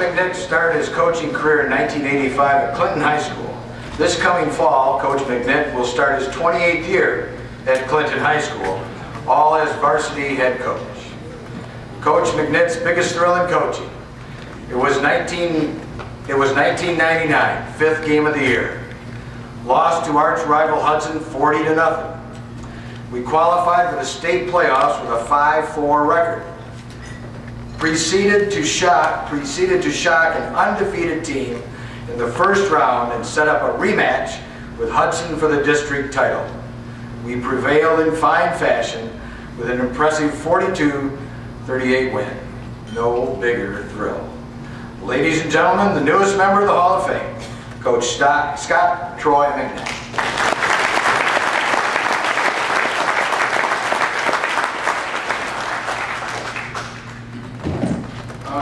McNitt started his coaching career in 1985 at Clinton High School. This coming fall, Coach McNitt will start his 28th year at Clinton High School, all as varsity head coach. Coach McNitt's biggest thrill in coaching. It was 1999, fifth game of the year. Lost to arch rival Hudson 40-0. We qualified for the state playoffs with a 5-4 record. Proceeded to shock an undefeated team in the first round and set up a rematch with Hudson for the district title. We prevailed in fine fashion with an impressive 42-38 win. No bigger thrill. Ladies and gentlemen, the newest member of the Hall of Fame, Coach Scott Troy McNitt.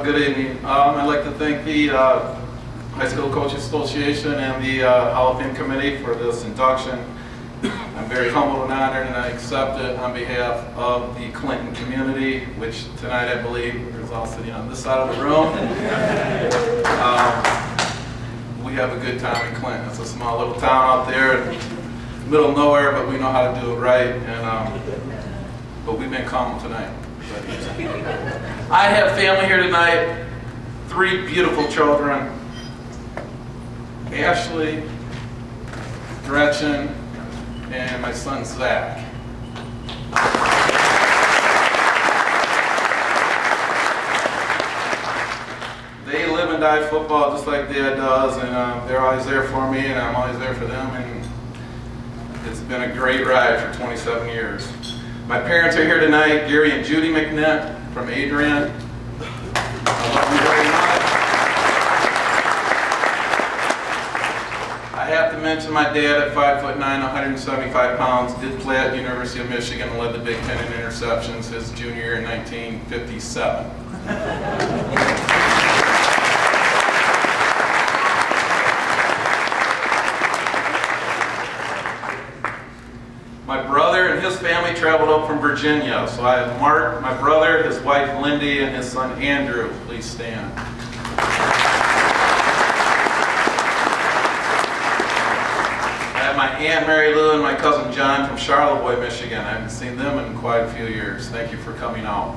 Good evening. I'd like to thank the High School Coaches Association and the Hall of Fame Committee for this induction. I'm very humbled and honored, and I accept it on behalf of the Clinton community, which tonight I believe is all sitting on this side of the room. We have a good time in Clinton. It's a small little town out there in the middle of nowhere, but we know how to do it right, and but we've been calm tonight. I have family here tonight, 3 beautiful children, Ashley, Gretchen, and my son Zach. They live and die football just like Dad does, and they're always there for me, and I'm always there for them, and it's been a great ride for 27 years. My parents are here tonight, Gary and Judy McNitt from Adrian. I love you very much. I have to mention my dad at 5'9", 175 pounds, did play at the University of Michigan and led the Big Ten in interceptions his junior year in 1957. My brother and his family traveled up from Virginia. So I have Mark, my brother, his wife Lindy, and his son Andrew. Please stand. I have my Aunt Mary Lou and my cousin John from Charlevoix, Michigan. I haven't seen them in quite a few years. Thank you for coming out.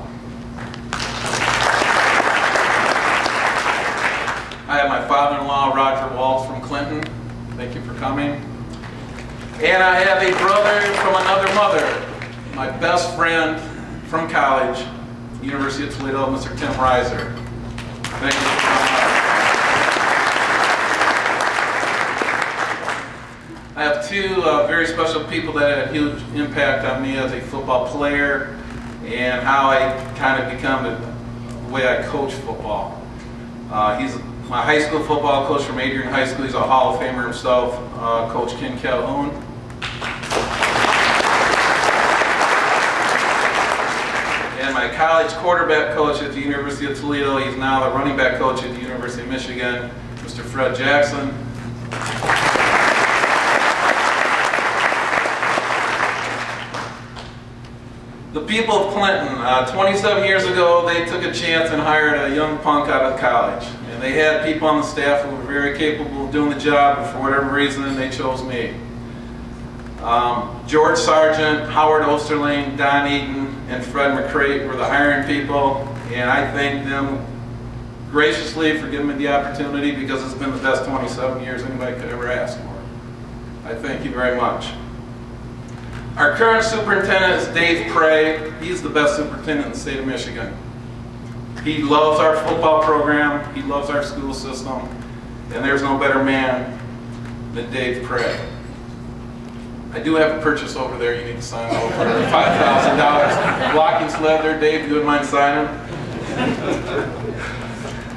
I have my father-in-law Roger Waltz from Clinton. Thank you for coming. And I have a brother from another mother, my best friend from college, University of Toledo, Mr. Tim Reiser. Thank you for coming out. I have 2 very special people that had a huge impact on me as a football player and how I kind of become the way I coach football. He's my high school football coach from Adrian High School. He's a Hall of Famer himself, Coach Ken Calhoun. And my college quarterback coach at the University of Toledo, he's now the running back coach at the University of Michigan, Mr. Fred Jackson. The people of Clinton, 27 years ago, they took a chance and hired a young punk out of college. And they had people on the staff who were very capable of doing the job, but for whatever reason, they chose me. George Sargent, Howard Osterling, Don Eaton, and Fred McCrate were the hiring people, and I thank them graciously for giving me the opportunity because it's been the best 27 years anybody could ever ask for. I thank you very much. Our current superintendent is Dave Prey. He's the best superintendent in the state of Michigan. He loves our football program, he loves our school system, and there's no better man than Dave Prey. I do have a purchase over there you need to sign over for $5,000. Blocking sled there, Dave, you wouldn't mind signing?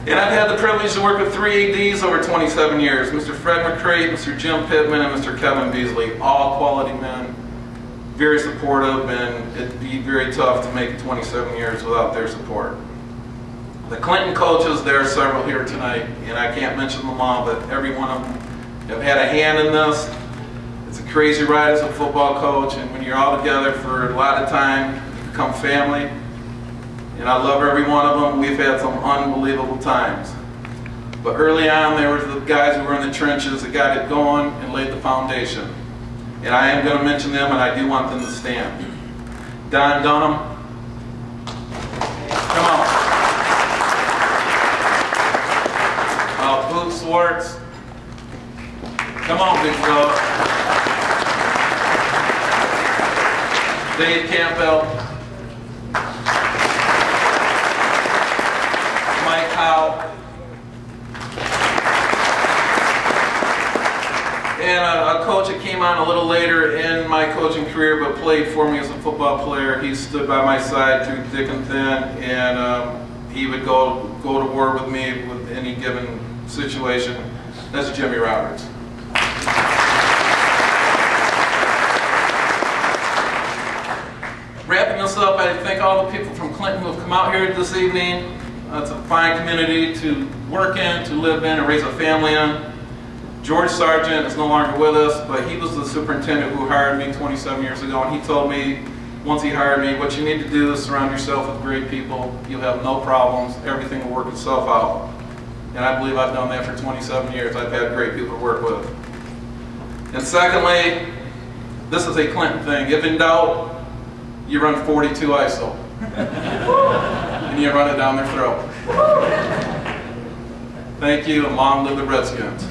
And I've had the privilege to work with 3 ADs over 27 years, Mr. Fred McCrate, Mr. Jim Pittman, and Mr. Kevin Beasley, all quality men, very supportive, and it'd be very tough to make it 27 years without their support. The Clinton coaches, there are several here tonight, and I can't mention them all, but every one of them have had a hand in this. It's a crazy ride as a football coach, and when you're all together for a lot of time, you become family. And I love every one of them. We've had some unbelievable times. But early on, there were the guys who were in the trenches that got it going and laid the foundation. And I am going to mention them, and I do want them to stand. Don Dunham. Come on. Boot Swartz. Come on, big dog. Dave Campbell. Mike Howe. And a coach that came on a little later in my coaching career but played for me as a football player. He stood by my side through thick and thin, and he would go to war with me with any given situation. That's Jimmy Roberts. Wrapping this up, I thank all the people from Clinton who have come out here this evening. It's a fine community to work in, to live in, and raise a family in. George Sargent is no longer with us, but he was the superintendent who hired me 27 years ago, and he told me, once he hired me, what you need to do is surround yourself with great people. You'll have no problems. Everything will work itself out. And I believe I've done that for 27 years. I've had great people to work with. And secondly, this is a Clinton thing. If in doubt, you run 42 ISO. And you run it down their throat. Thank you, and long live the Redskins.